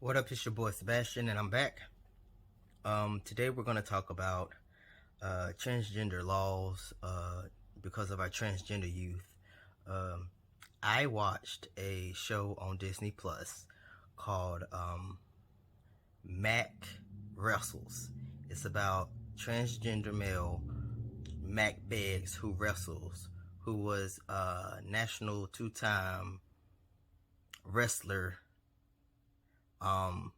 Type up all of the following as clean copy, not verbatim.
What up, it's your boy Sebastian, and I'm back. Today we're going to talk about transgender laws because of our transgender youth. Um, I watched a show on Disney Plus called Mac Wrestles. It's about transgender male Mac Beggs who wrestles, who was a national two-time wrestler um,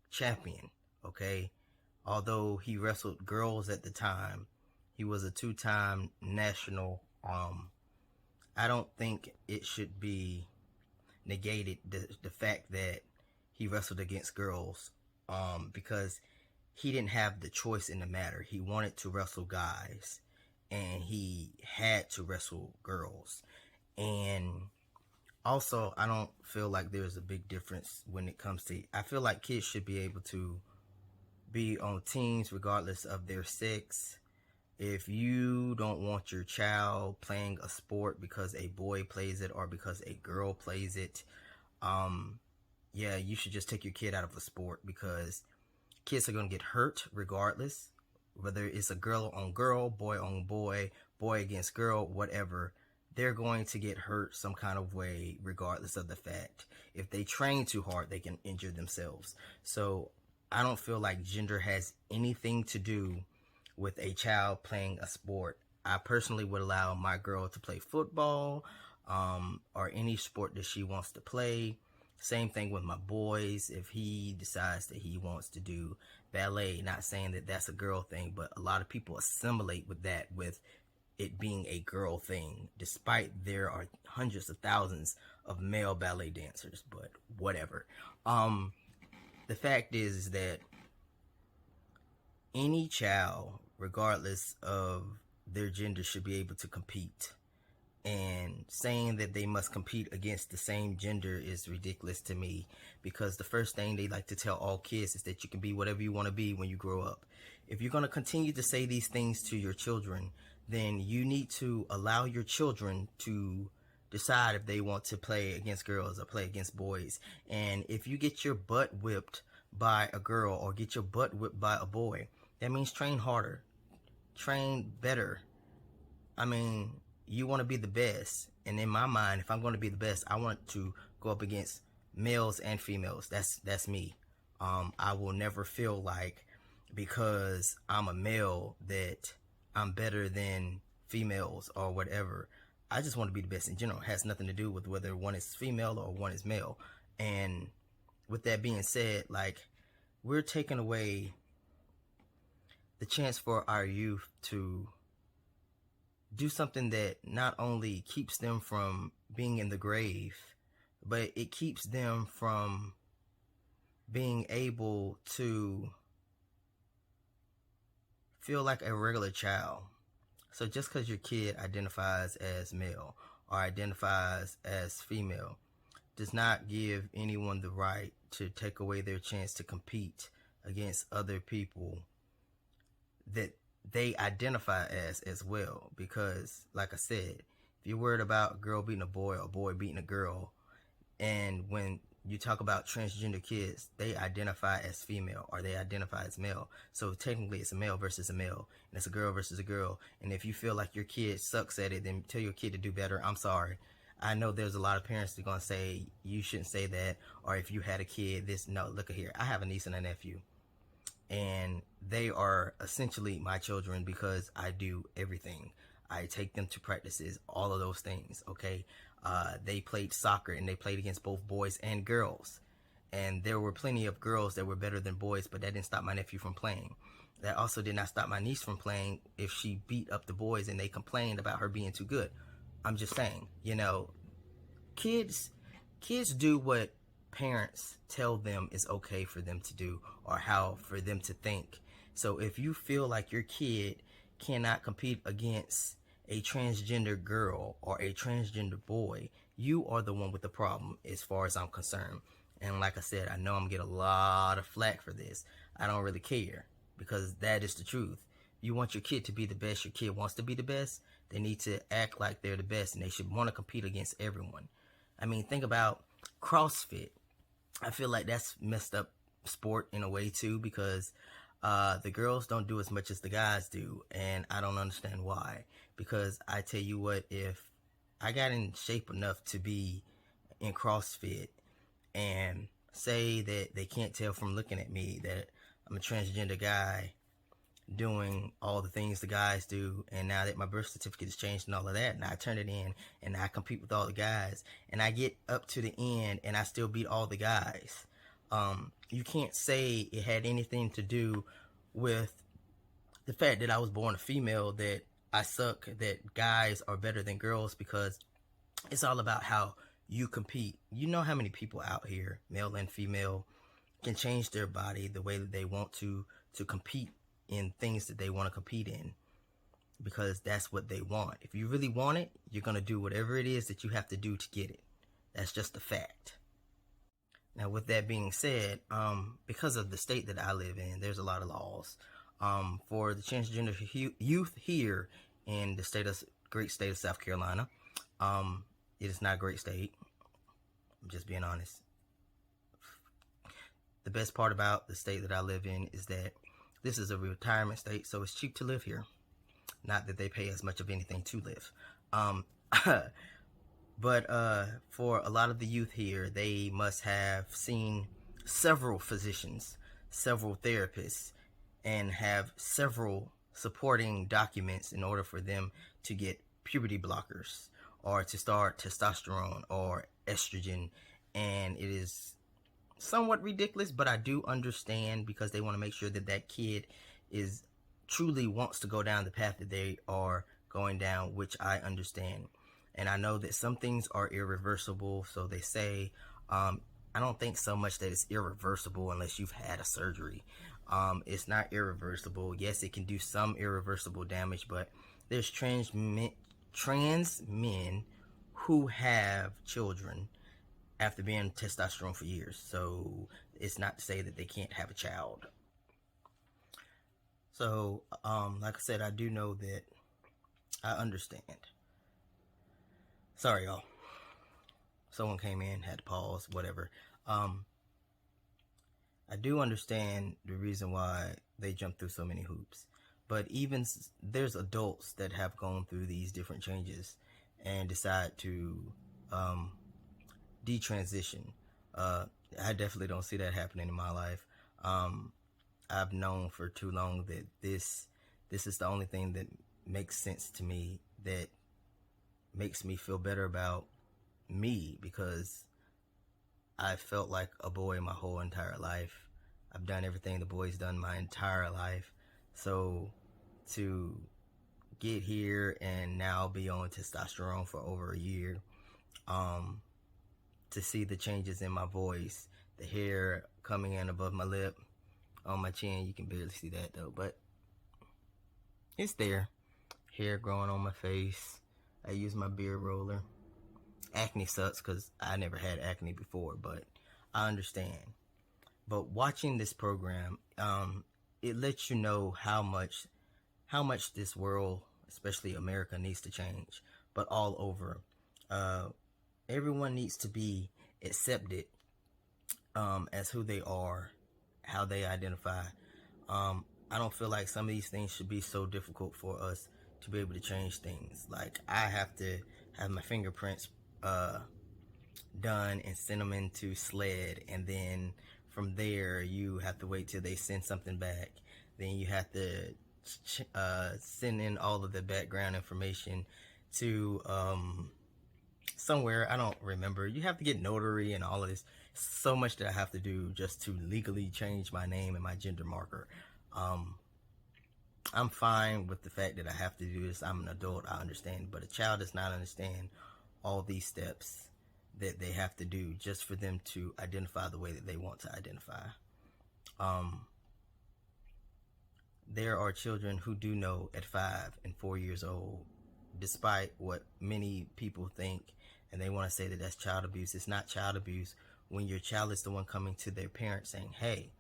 champion. Okay, although he wrestled girls at the time, he was a two-time national. I don't think it should be negated the fact that he wrestled against girls, because he didn't have the choice in the matter. He wanted to wrestle guys, and he had to wrestle girls. And also, I don't feel like there's a big difference when it comes to. I feel like kids should be able to be on teams regardless of their sex. If you don't want your child playing a sport because a boy plays it or because a girl plays it, yeah, you should just take your kid out of the sport, because kids are going to get hurt regardless, whether it's a girl on girl, boy on boy, boy against girl, whatever. They're going to get hurt some kind of way regardless of the fact. If they train too hard, they can injure themselves. So I don't feel like gender has anything to do with a child playing a sport. I personally would allow my girl to play football, or any sport that she wants to play. Same thing with my boys. If he decides that he wants to do ballet, not saying that that's a girl thing, but a lot of people assimilate with that, with it being a girl thing, despite there are hundreds of thousands of male ballet dancers, but whatever. The fact is that any child, regardless of their gender, should be able to compete. And saying that they must compete against the same gender is ridiculous to me, because the first thing they like to tell all kids is that you can be whatever you want to be when you grow up. If you're going to continue to say these things to your children, then you need to allow your children to decide if they want to play against girls or play against boys. And if you get your butt whipped by a girl or get your butt whipped by a boy, that means train harder, train better. I mean, you want to be the best. And in my mind, if I'm going to be the best, I want to go up against males and females. That's me. I will never feel like, because I'm a male, that I'm better than females or whatever. I just want to be the best in general. It has nothing to do with whether one is female or one is male. And with that being said, like, we're taking away the chance for our youth to do something that not only keeps them from being in the grave, but it keeps them from being able to feel like a regular child. So just because your kid identifies as male or identifies as female does not give anyone the right to take away their chance to compete against other people that they identify as well. Because, like I said, if you're worried about a girl beating a boy or a boy beating a girl, and when you talk about transgender kids, they identify as female or they identify as male. So technically it's a male versus a male, and it's a girl versus a girl. And if you feel like your kid sucks at it, then tell your kid to do better. I'm sorry. I know there's a lot of parents that are going to say, you shouldn't say that, or if you had a kid, this, no, look at here. I have a niece and a nephew, and they are essentially my children because I do everything. I take them to practices, all of those things, okay? They played soccer, and they played against both boys and girls. And there were plenty of girls that were better than boys, but that didn't stop my nephew from playing. That also did not stop my niece from playing if she beat up the boys and they complained about her being too good. I'm just saying, kids do what parents tell them is okay for them to do, or how for them to think. So if you feel like your kid cannot compete against a transgender girl or a transgender boy, you are the one with the problem as far as I'm concerned. And like I said, I know I'm gonna get a lot of flack for this. I don't really care, because that is the truth. You want your kid to be the best, your kid wants to be the best, they need to act like they're the best, and they should want to compete against everyone. I mean, think about CrossFit. I feel like that's messed up sport in a way too, because the girls don't do as much as the guys do, and I don't understand why. Because I tell you what, if I got in shape enough to be in CrossFit, and say that they can't tell from looking at me that I'm a transgender guy doing all the things the guys do, and now that my birth certificate is changed and all of that, and I turn it in and I compete with all the guys, and I get up to the end and I still beat all the guys. You can't say it had anything to do with the fact that I was born a female, that I suck, that guys are better than girls, because it's all about how you compete. You know how many people out here, male and female, can change their body the way that they want to compete in things that they want to compete in, because that's what they want. If you really want it, you're going to do whatever it is that you have to do to get it. That's just a fact. Now, with that being said, because of the state that I live in, there's a lot of laws for the transgender youth here in the great state of South Carolina. It is not a great state. I'm just being honest. The best part about the state that I live in is that this is a retirement state, so it's cheap to live here. Not that they pay as much of anything to live. But for a lot of the youth here, they must have seen several physicians, several therapists, and have several supporting documents in order for them to get puberty blockers or to start testosterone or estrogen. And it is somewhat ridiculous, but I do understand, because they want to make sure that that kid is truly wants to go down the path that they are going down, which I understand. And I know that some things are irreversible, so they say. I don't think so much that it's irreversible unless you've had a surgery. It's not irreversible. Yes, it can do some irreversible damage, but there's trans men who have children after being testosterone for years. So it's not to say that they can't have a child. So, like I said, I do know that I understand. Sorry, y'all. Someone came in, had to pause, whatever. I do understand the reason why they jump through so many hoops. But even there's adults that have gone through these different changes and decide to detransition. I definitely don't see that happening in my life. I've known for too long that this is the only thing that makes sense to me, that makes me feel better about me, because I felt like a boy my whole entire life. I've done everything the boy's done my entire life. So to get here and now be on testosterone for over a year, to see the changes in my voice, the hair coming in above my lip, on my chin, you can barely see that though, but it's there. Hair growing on my face. I use my beard roller. Acne sucks because I never had acne before, but I understand. But watching this program, it lets you know how much this world, especially America, needs to change. But all over, everyone needs to be accepted as who they are, how they identify. I don't feel like some of these things should be so difficult for us to be able to change things. Like, I have to have my fingerprints done and send them into SLED, and then from there you have to wait till they send something back. Then you have to send in all of the background information to somewhere, I don't remember. You have to get notary and all of this. So much that I have to do just to legally change my name and my gender marker. I'm fine with the fact that I have to do this. I'm an adult, I understand, but a child does not understand all these steps that they have to do just for them to identify the way that they want to identify. There are children who do know at 5 and 4 years old, despite what many people think, and they want to say that that's child abuse. It's not child abuse when your child is the one coming to their parents saying, hey,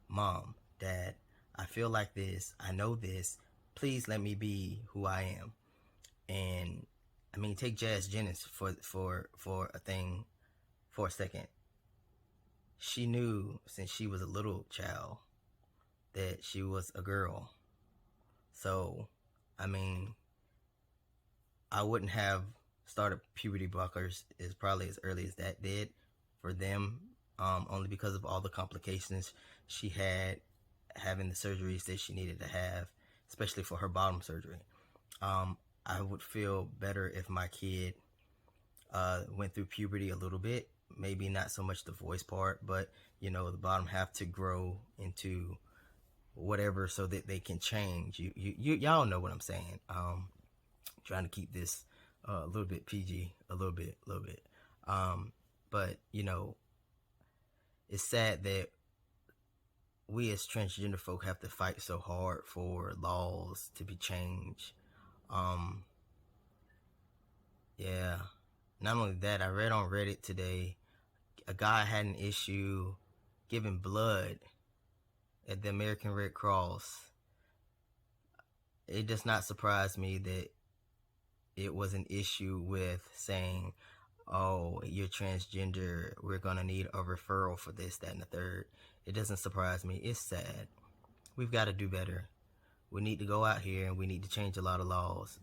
mom, dad, I feel like this, I know this, please let me be who I am. And I mean, take Jazz Jennings for a thing for a second. she knew since she was a little child that she was a girl. So, I mean, I wouldn't have started puberty blockers as early as that did for them, only because of all the complications she had having the surgeries that she needed to have, especially for her bottom surgery. I would feel better if my kid went through puberty a little bit, maybe not so much the voice part, but the bottom half to grow into whatever so that they can change. Y'all know what I'm saying. Trying to keep this a little bit PG, a little bit. But it's sad that we as transgender folk have to fight so hard for laws to be changed. Yeah. Not only that, I read on Reddit today, a guy had an issue giving blood at the American Red Cross. It does not surprise me that it was an issue with saying, oh, you're transgender, we're going to need a referral for this, that, and the third. It doesn't surprise me. It's sad. We've got to do better. We need to go out here and we need to change a lot of laws.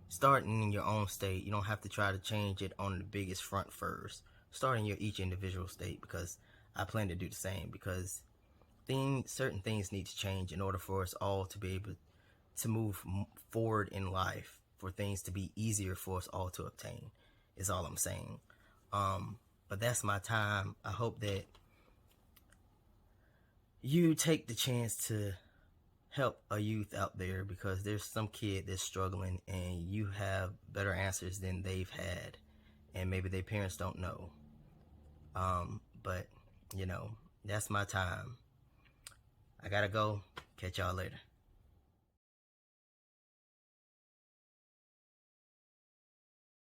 Starting in your own state, you don't have to try to change it on the biggest front first. Start in your each individual state, because I plan to do the same, because certain things need to change in order for us all to be able to move forward in life, for things to be easier for us all to obtain, is all I'm saying. But that's my time. I hope that you take the chance to help a youth out there, because there's some kid that's struggling and you have better answers than they've had, and maybe their parents don't know. But that's my time. I gotta go. Catch y'all later.